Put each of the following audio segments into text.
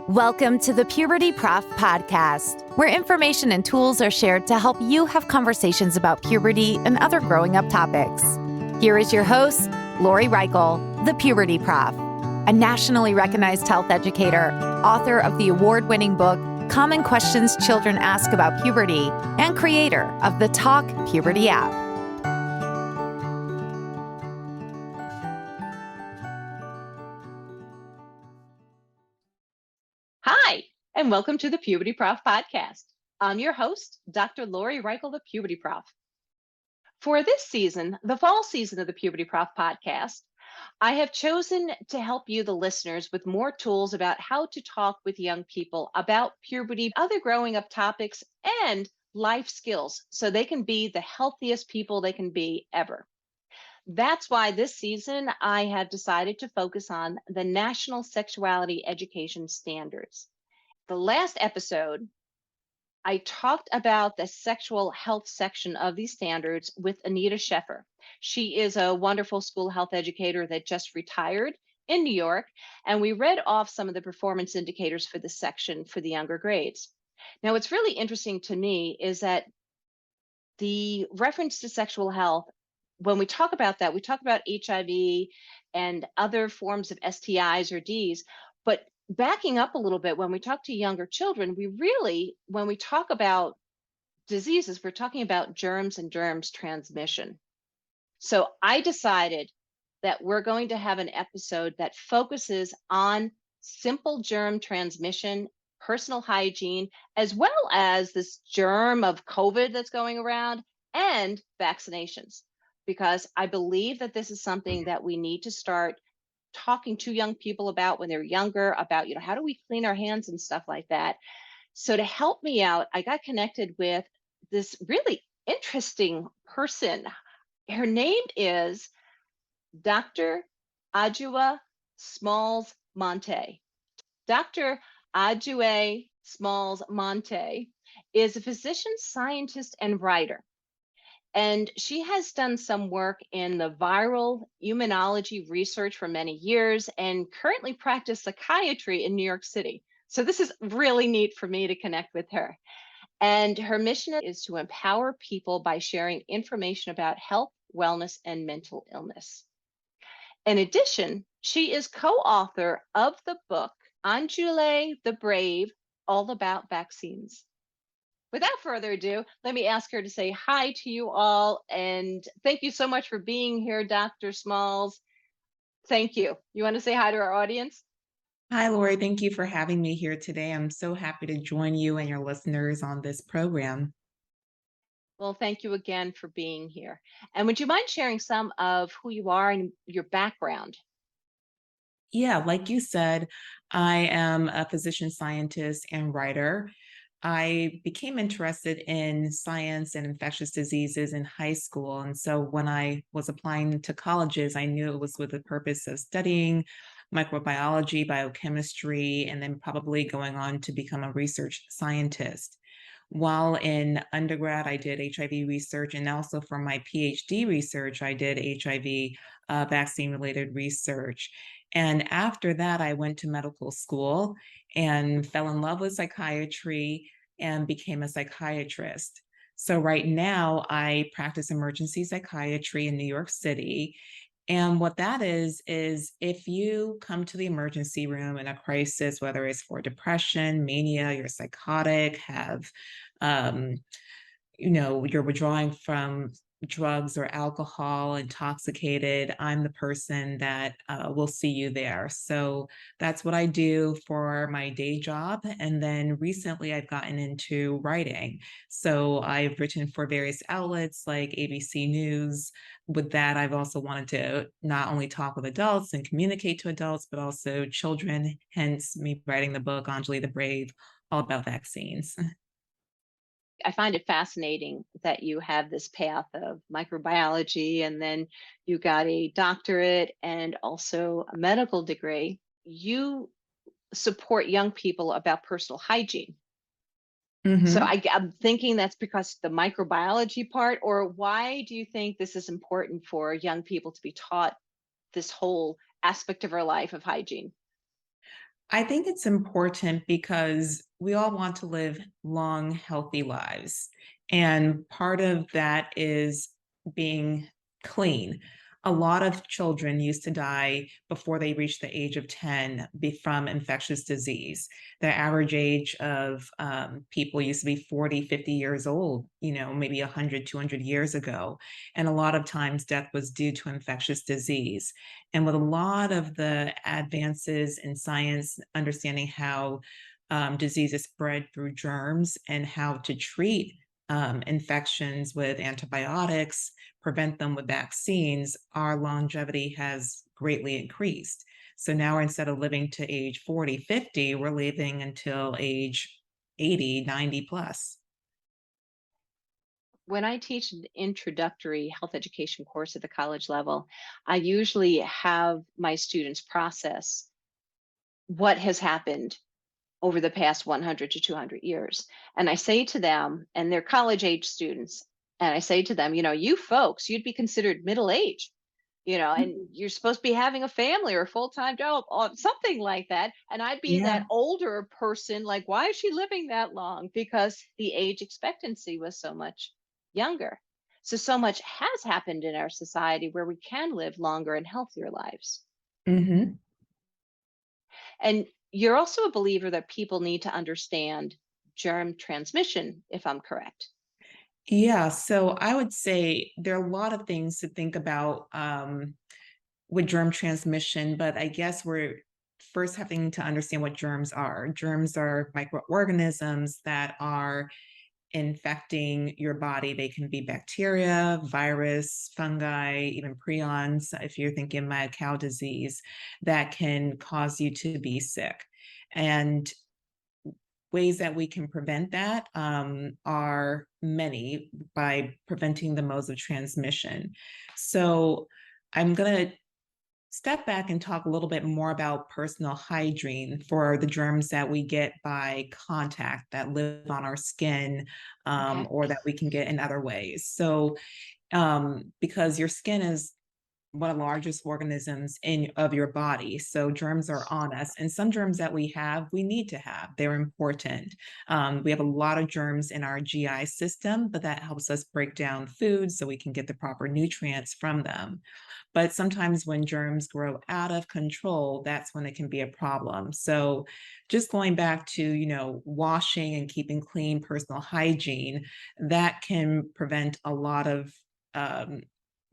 Welcome to the Puberty Prof podcast, where information and tools are shared to help you have conversations about puberty and other growing up topics. Here is your host, Lori Reichel, the Puberty Prof, a nationally recognized health educator, author of the award-winning book, Common Questions Children Ask About Puberty, and creator of the Talk Puberty app. Hi, and welcome to the Puberty Prof podcast. I'm your host, Dr. Lori Reichel, the Puberty Prof. For this season, the fall season of the Puberty Prof podcast, I have chosen to help you, the listeners, with more tools about how to talk with young people about puberty, other growing up topics, and life skills so they can be the healthiest people they can be ever. That's why this season I have decided to focus on the National Sexuality Education Standards. The last episode, I talked about the sexual health section of these standards with Anita Sheffer. She is a wonderful school health educator that just retired in New York, and we read off some of the performance indicators for this section for the younger grades. Now, what's really interesting to me is that the reference to sexual health, when we talk about that, we talk about HIV and other forms of STIs or Ds, but backing up a little bit, when we talk to younger children, when we talk about diseases, we're talking about germs and germs transmission. So I decided that we're going to have an episode that focuses on simple germ transmission, personal hygiene, as well as this germ of COVID that's going around, and vaccinations, because I believe that this is something that we need to start talking to young people about when they're younger, about, how do we clean our hands and stuff like that. So to help me out, I got connected with this really interesting person. Her name is Dr. Adjoa Smalls-Mantey. Dr. Adjoa Smalls-Mantey is a physician, scientist, and writer. And she has done some work in the viral immunology research for many years and currently practices psychiatry in New York City. So this is really neat for me to connect with her. And her mission is to empower people by sharing information about health, wellness, and mental illness. In addition, she is co-author of the book, Anjali the Brave, All About Vaccines. Without further ado, let me ask her to say hi to you all. And thank you so much for being here, Dr. Smalls. Thank you. You want to say hi to our audience? Hi, Lori. Thank you for having me here today. I'm so happy to join you and your listeners on this program. Well, thank you again for being here. And would you mind sharing some of who you are and your background? Yeah, like you said, I am a physician scientist and writer. I became interested in science and infectious diseases in high school. And so when I was applying to colleges, I knew it was with the purpose of studying microbiology, biochemistry, and then probably going on to become a research scientist. While in undergrad, I did HIV research, and also for my PhD research, I did HIV vaccine-related research. And after that, I went to medical school and fell in love with psychiatry and became a psychiatrist. So right now, I practice emergency psychiatry in New York City. And what that is if you come to the emergency room in a crisis, whether it's for depression, mania, you're psychotic, have, um, you're withdrawing from drugs or alcohol, intoxicated, I'm the person that will see you there. So that's what I do for my day job. And then recently I've gotten into writing. So I've written for various outlets like ABC News. With that, I've also wanted to not only talk with adults and communicate to adults, but also children, hence me writing the book, Anjali the Brave, all about vaccines. I find it fascinating that you have this path of microbiology and then you got a doctorate and also a medical degree. You support young people about personal hygiene. So I'm thinking that's because the microbiology part, or why do you think this is important for young people to be taught this whole aspect of our life of hygiene? I think it's important because we all want to live long, healthy lives. And part of that is being clean. A lot of children used to die before they reached the age of 10 from infectious disease. The average age of people used to be 40, 50 years old, maybe 100, 200 years ago. And a lot of times death was due to infectious disease. And with a lot of the advances in science, understanding how diseases spread through germs and how to treat infections with antibiotics, prevent them with vaccines, our longevity has greatly increased. So now instead of living to age 40, 50, we're living until age 80, 90 plus. When I teach an introductory health education course at the college level, I usually have my students process what has happened over the past 100 to 200 years. And I say to them, and they're college age students, and I say to them, you folks, you'd be considered middle aged, and you're supposed to be having a family or a full time job or something like that. And I'd be Yeah. that older person, like, why is she living that long? Because the age expectancy was so much younger. So much has happened in our society where we can live longer and healthier lives. Hmm. And you're also a believer that people need to understand germ transmission, if I'm correct. Yeah, so I would say there are a lot of things to think about with germ transmission, but I guess we're first having to understand what germs are. Germs are microorganisms that are infecting your body. They can be bacteria, virus, fungi, even prions, if you're thinking mad cow disease, that can cause you to be sick. And ways that we can prevent that are many by preventing the modes of transmission. So I'm going to step back and talk a little bit more about personal hygiene for the germs that we get by contact that live on our skin Okay. or that we can get in other ways. So, because your skin is one of the largest organisms of your body. So germs are on us, and some germs that we have, we need to have. They're important. We have a lot of germs in our GI system, but that helps us break down food so we can get the proper nutrients from them. But sometimes when germs grow out of control, that's when it can be a problem. So just going back to, washing and keeping clean personal hygiene, that can prevent a lot of um,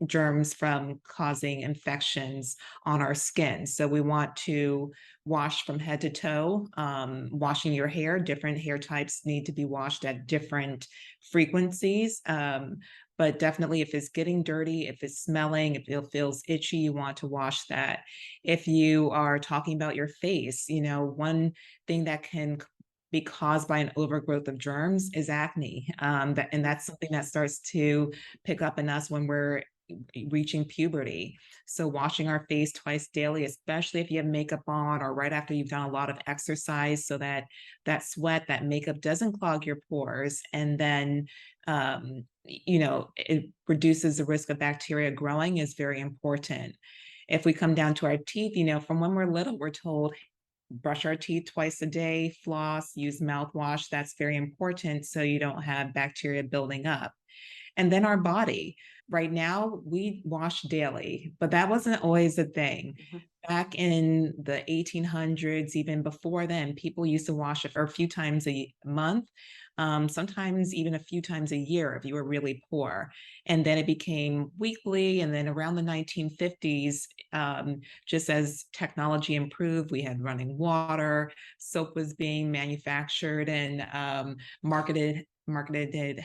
germs from causing infections on our skin. So we want to wash from head to toe. Washing your hair, different hair types need to be washed at different frequencies. But definitely if it's getting dirty, if it's smelling, if it feels itchy, you want to wash that. If you are talking about your face, one thing that can be caused by an overgrowth of germs is acne. And that's something that starts to pick up in us when we're reaching puberty. So washing our face twice daily, especially if you have makeup on or right after you've done a lot of exercise, so that that sweat, that makeup doesn't clog your pores. And then, it reduces the risk of bacteria growing is very important. If we come down to our teeth, from when we're little, we're told brush our teeth twice a day, floss, use mouthwash. That's very important so you don't have bacteria building up. And then our body. Right now, we wash daily, but that wasn't always a thing. Mhm. Back in the 1800s, even before then, people used to wash a few times a month, sometimes even a few times a year if you were really poor. And then it became weekly. And then around the 1950s, just as technology improved, we had running water, soap was being manufactured and marketed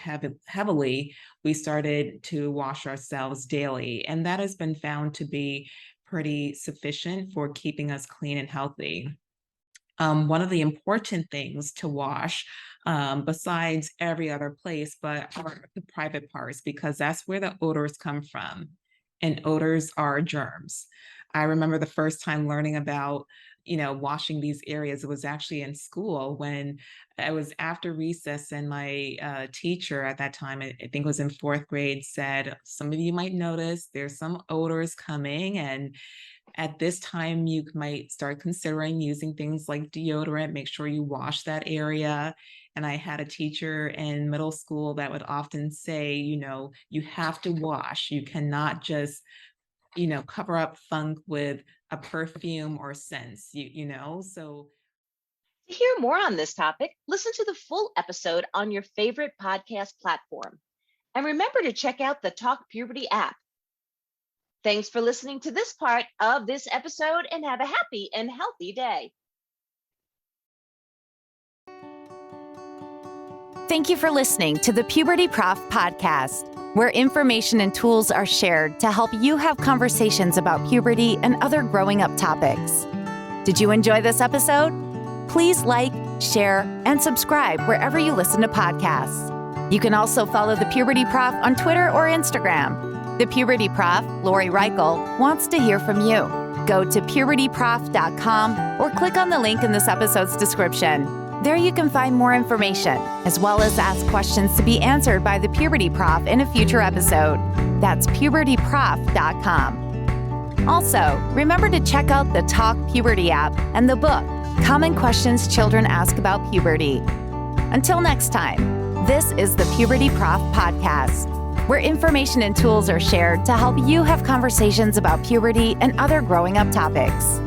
heavily. We started to wash ourselves daily, and that has been found to be pretty sufficient for keeping us clean and healthy. One of the important things to wash, besides every other place, but are the private parts, because that's where the odors come from. And odors are germs. I remember the first time learning about, washing these areas. It was actually in school when I was after recess, and my teacher at that time, I think it was in fourth grade, said, "Some of you might notice there's some odors coming." And At this time, you might start considering using things like deodorant. Make sure you wash that area. And I had a teacher in middle school that would often say, you have to wash. You cannot just, cover up funk with a perfume or scents, so. To hear more on this topic, listen to the full episode on your favorite podcast platform. And remember to check out the Talk Puberty app. Thanks for listening to this part of this episode and have a happy and healthy day. Thank you for listening to the Puberty Prof podcast, where information and tools are shared to help you have conversations about puberty and other growing up topics. Did you enjoy this episode? Please like, share, and subscribe wherever you listen to podcasts. You can also follow the Puberty Prof on Twitter or Instagram. The Puberty Prof, Lori Reichel, wants to hear from you. Go to pubertyprof.com or click on the link in this episode's description. There you can find more information, as well as ask questions to be answered by the Puberty Prof in a future episode. That's pubertyprof.com. Also, remember to check out the Talk Puberty app and the book, Common Questions Children Ask About Puberty. Until next time, this is the Puberty Prof podcast, where information and tools are shared to help you have conversations about puberty and other growing up topics.